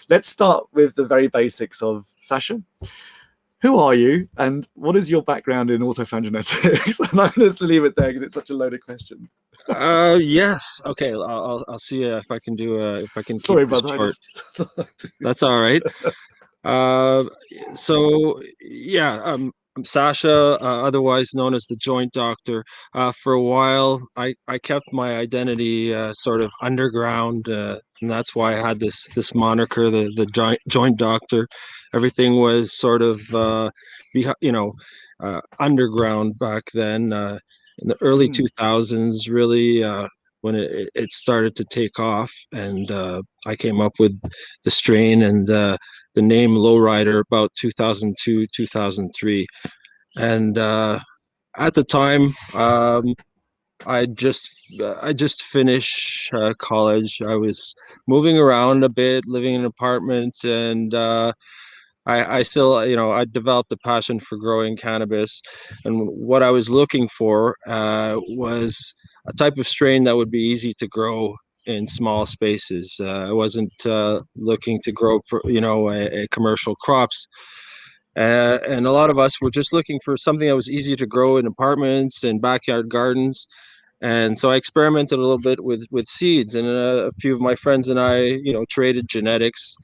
Let's start with the very basics of Sasha. Who are you, and what is your background in autophan genetics? And I'm going to leave it there because it's such a loaded question. Yes. Okay. I'll see if I can if I can keep Sorry, this brother. I short. just That's all right. Uh, so yeah, I'm Sasha, otherwise known as the Joint Doctor. For a while, I kept my identity sort of underground, and that's why I had this moniker, the Joint Doctor. Everything was sort of underground back then. In the early Hmm. 2000s, really, when it started to take off, and I came up with the strain and the name Lowryder about 2002, 2003. And at the time, I just finished college. I was moving around a bit, living in an apartment, and I still, I developed a passion for growing cannabis. And what I was looking for was a type of strain that would be easy to grow in small spaces. I wasn't looking to grow, a commercial crops. And a lot of us were just looking for something that was easy to grow in apartments and backyard gardens. And so I experimented a little bit with seeds, and a few of my friends and I, traded genetics.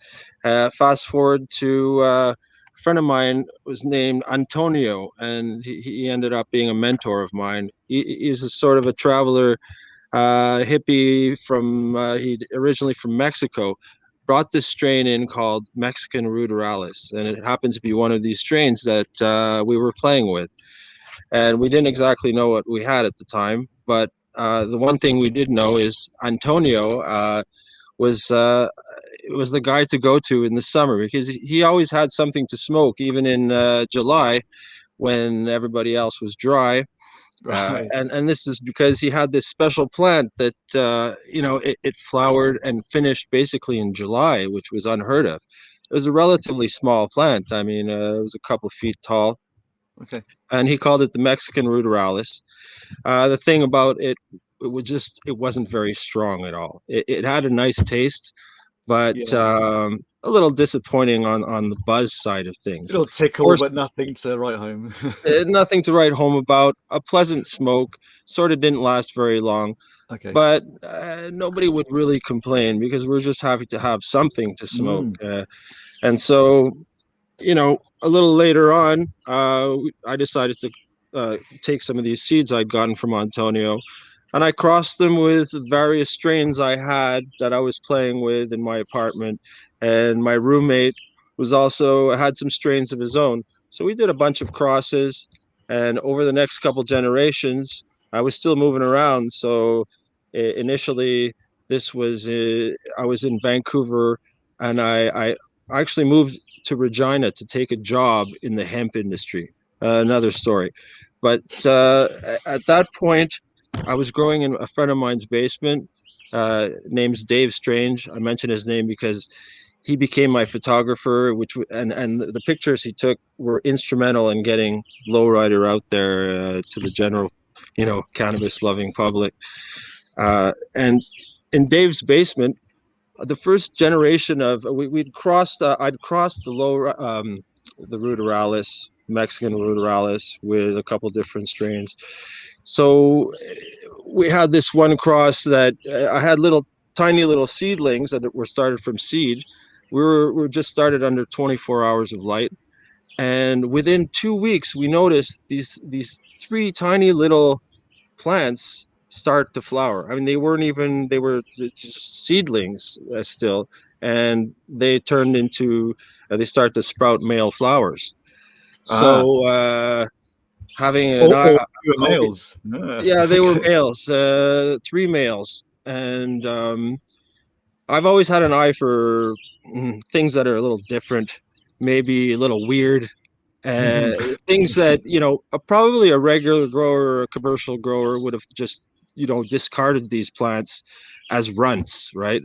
Fast forward to a friend of mine was named Antonio, and he ended up being a mentor of mine. He's a sort of a traveler hippie from he originally from Mexico, brought this strain in called Mexican ruderalis, and it happened to be one of these strains that we were playing with, and we didn't exactly know what we had at the time, but the one thing we did know is Antonio was was the guy to go to in the summer because he always had something to smoke, even in July when everybody else was dry. Right. And this is because he had this special plant that it flowered and finished basically in July, which was unheard of. It was a relatively small plant. I mean, it was a couple of feet tall, Okay. and he called it the Mexican ruderalis. The thing about it, it wasn't very strong at all. It had a nice taste, but Yeah. a little disappointing on the buzz side of things. It'll Of tickle, course, but nothing to write home. nothing to write home about. A pleasant smoke, sort of didn't last very long, Okay. but nobody would really complain because we're just happy to have something to smoke. Mm. And so, a little later on, I decided to take some of these seeds I'd gotten from Antonio, and I crossed them with various strains I had that I was playing with in my apartment. And my roommate was also had some strains of his own. So we did a bunch of crosses, and over the next couple generations, I was still moving around. So initially, this was I was in Vancouver, and I actually moved to Regina to take a job in the hemp industry. Another story. But at that point, I was growing in a friend of mine's basement. Name's Dave Strange. I mention his name because he became my photographer, and the pictures he took were instrumental in getting Lowrider out there to the general, cannabis loving public. And in Dave's basement, the first generation of we'd crossed I'd crossed the ruderalis, Mexican ruderalis, with a couple different strains. So we had this one cross that I had little tiny little seedlings that were started from seed. We were just started under 24 hours of light, and within 2 weeks we noticed these three tiny little plants start to flower. I mean, they were just seedlings still, and they turned into, they start to sprout male flowers. Ah. So, having an eye, Or you were oh, males. Ah, yeah, they were okay. males, three males. And I've always had an eye for things that are a little different, maybe a little weird, uh, things that probably a regular grower or a commercial grower would have just discarded these plants as runts, right?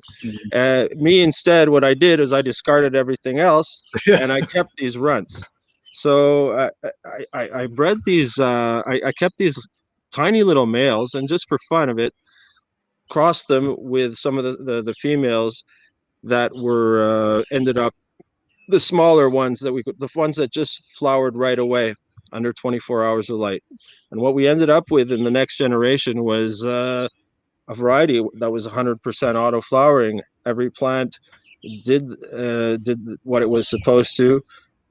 Mm. Me instead, what I did is I discarded everything else Yeah. and I kept these runts. So I bred these. I kept these tiny little males, and just for fun of it, crossed them with some of the females. that were ended up the smaller ones that the ones that just flowered right away under 24 hours of light. And what we ended up with in the next generation was a variety that was 100% auto flowering. Every plant did what it was supposed to,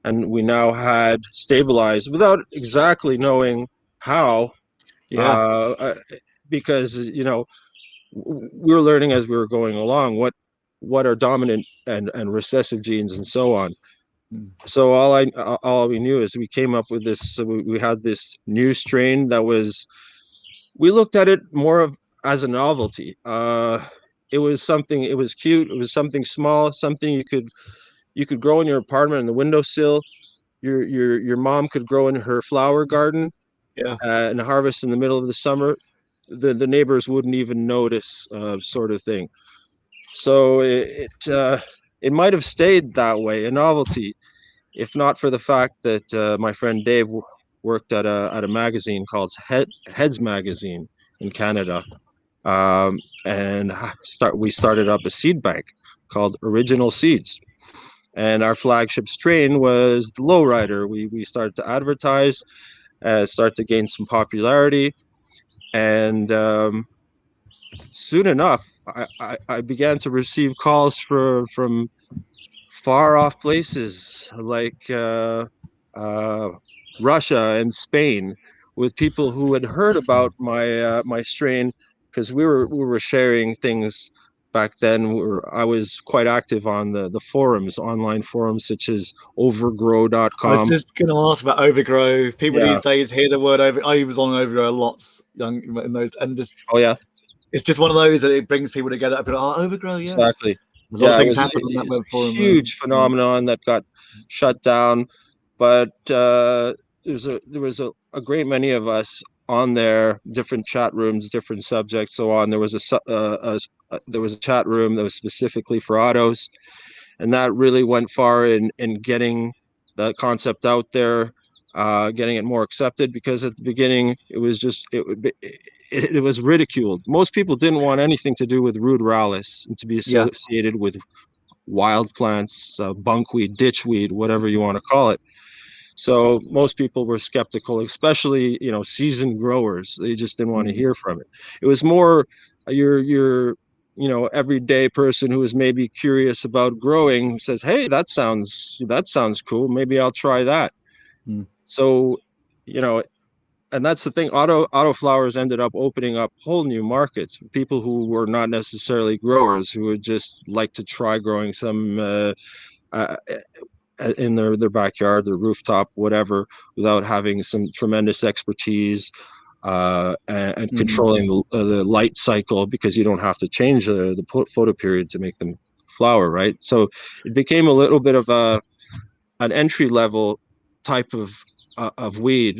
and we now had stabilized without exactly knowing how, Yeah. uh, because we were learning as we were going along what are dominant and recessive genes and so on. Mm. So all we knew is we came up with this. So we had this new strain that was, we looked at it more of as a novelty. It was something. It was cute. It was something small, something you could grow in your apartment in the windowsill. Your mom could grow in her flower garden Yeah. and harvest in the middle of the summer. The neighbors wouldn't even notice, sort of thing. So it might have stayed that way, a novelty, if not for the fact that my friend Dave worked at a magazine called Heads Magazine in Canada, and we started up a seed bank called Original Seeds, and our flagship strain was the Lowryder. We started to advertise, start to gain some popularity, and soon enough, I began to receive calls from far off places like uh, Russia and Spain, with people who had heard about my strain, because we were sharing things back then. I was quite active on the forums, online forums such as I was overgrow.com. just going to ask about overgrow. People Yeah. these days hear the word over. I was on overgrow a lot, young in those, and just Oh yeah. it's just one of those that it brings people together. People, oh, overgrow, yeah. Exactly. A lot of Yeah, it things was happen on that it's web a forum. huge So, phenomenon that got shut down, but there was a great many of us on there, different chat rooms, different subjects, so on. There was a chat room that was specifically for autos, and that really went far in getting the concept out there, getting it more accepted. Because at the beginning, it was just it was ridiculed. Most people didn't want anything to do with ruderalis and to be yeah. associated with wild plants, bunkweed, ditchweed, whatever you want to call it. So most people were skeptical, especially seasoned growers. They just didn't want to Mm. hear from it. It was more your everyday person who is maybe curious about growing, who says, "Hey, that sounds cool. Maybe I'll try that." Mm. So, you know, and that's the thing. Autoflowers ended up opening up whole new markets for people who were not necessarily growers, who would just like to try growing some uh, in their backyard, their rooftop, whatever, without having some tremendous expertise, and Mm. controlling the light cycle, because you don't have to change the photo period to make them flower, right? So it became a little bit of an entry level type of weed